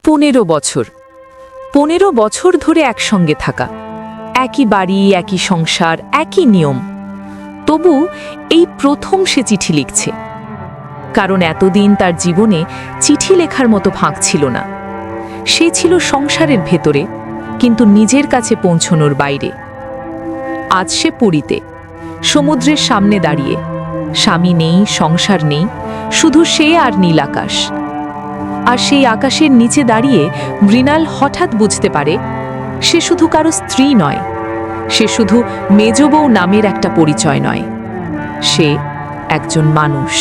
15 বছর 15 বছর ধরে একসঙ্গে থাকা, একই বাড়ি, একই সংসার, একই নিয়ম। তবু এই প্রথম সে চিঠি লিখছে, কারণ এতদিন তার জীবনে চিঠি লেখার মতো ফাঁক ছিল না। সে ছিল সংসারের ভেতরে, কিন্তু নিজের কাছে পৌঁছনোর বাইরে। আজ সে পুরীতে, সমুদ্রের সামনে দাঁড়িয়ে। স্বামী নেই, সংসার নেই, শুধু সে আর নীল আকাশ। আর সেই আকাশের নিচে দাঁড়িয়ে মৃণাল হঠাৎ বুঝতে পারে, সে শুধু কারো স্ত্রী নয়, সে শুধু মেজবউ নামের একটা পরিচয় নয়, সে একজন মানুষ।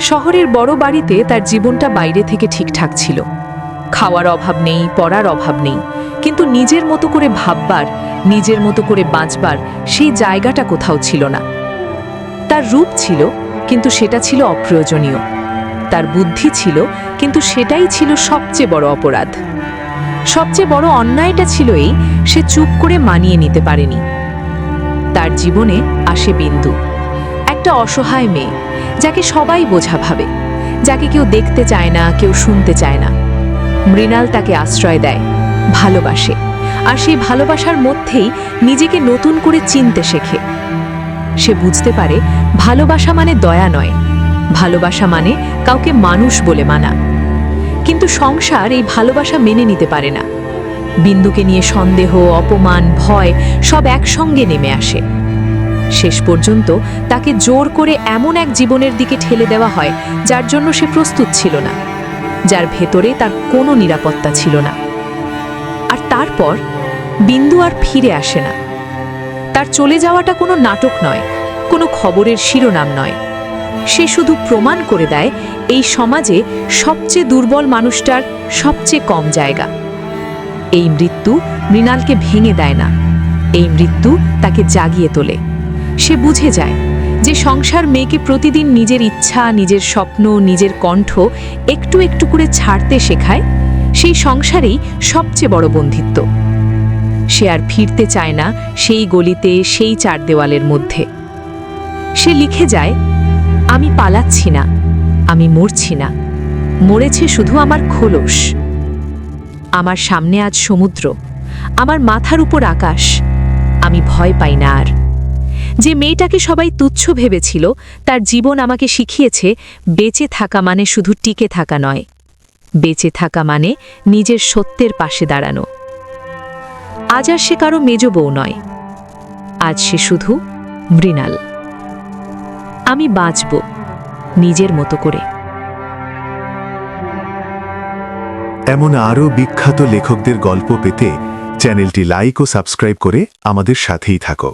শহরের বড় বাড়িতে তার জীবনটা বাইরে থেকে ঠিকঠাক ছিল। খাওয়ার অভাব নেই, পড়ার অভাব নেই, কিন্তু নিজের মতো করে ভাববার, নিজের মতো করে বাঁচবার সেই জায়গাটা কোথাও ছিল না। তার রূপ ছিল, কিন্তু সেটা ছিল অপ্রয়োজনীয়। তার বুদ্ধি ছিল, কিন্তু সেটাই ছিল সবচেয়ে বড় অপরাধ। সবচেয়ে বড় অন্যায়টা ছিল এই, সে চুপ করে মানিয়ে নিতে পারেনি। তার জীবনে আসে বিন্দু, একটা অসহায় মেয়ে, যাকে সবাই বোঝা ভাবে, যাকে কেউ দেখতে চায় না, কেউ শুনতে চায় না। মৃণাল তাকে আশ্রয় দেয়, ভালোবাসে, আর সেই ভালোবাসার মধ্যেই নিজেকে নতুন করে চিনতে শেখে। সে বুঝতে পারে ভালোবাসা মানে দয়া নয়, ভালোবাসা মানে কাউকে মানুষ বলে মানা। কিন্তু সংসার এই ভালোবাসা মেনে নিতে পারে না। বিন্দুকে নিয়ে সন্দেহ, অপমান, ভয় সব একসঙ্গে নেমে আসে। শেষ পর্যন্ত তাকে জোর করে এমন এক জীবনের দিকে ঠেলে দেওয়া হয়, যার জন্য সে প্রস্তুত ছিল না, যার ভেতরে তার কোনো নিরাপত্তা ছিল না। আর তারপর বিন্দু আর ফিরে আসে না। তার চলে যাওয়াটা কোনো নাটক নয়, কোনো খবরের শিরোনাম নয়। সে শুধু প্রমাণ করে দেয় এই সমাজে সবচেয়ে দুর্বল মানুষটার সবচেয়ে কম জায়গা। এই মৃত্যু মৃণালকে ভেঙে দেয় না, এই মৃত্যু তাকে জাগিয়ে তোলে। সে বুঝে যায় যে সংসার মেয়েকে প্রতিদিন নিজের ইচ্ছা, নিজের স্বপ্ন, নিজের কণ্ঠ একটু একটু করে ছাড়তে শেখায়। সেই সংসারেই সবচেয়ে বড় বন্ধিত্ব। সে আর ফিরতে চায় না সেই গলিতে, সেই চার দেওয়ালের মধ্যে। সে লিখে যায়, আমি পালাচ্ছি না, আমি মরছি না, মরেছে শুধু আমার খোলস। আমার সামনে আজ সমুদ্র, আমার মাথার উপর আকাশ, আমি ভয় পাই না আর। যে মেয়েটাকে সবাই তুচ্ছ ভেবেছিল, তার জীবন আমাকে শিখিয়েছে বেঁচে থাকা মানে শুধু টিকে থাকা নয়, বেঁচে থাকা মানে নিজের সত্যের পাশে দাঁড়ানো। আজ আর সে কারো মেজ বউ নয়, আজ সে শুধু মৃণাল। আমি বাঁচব নিজের মতো করে। এমন আরও বিখ্যাত লেখকদের গল্প পেতে চ্যানেলটি লাইক ও সাবস্ক্রাইব করে আমাদের সাথেই থাকো।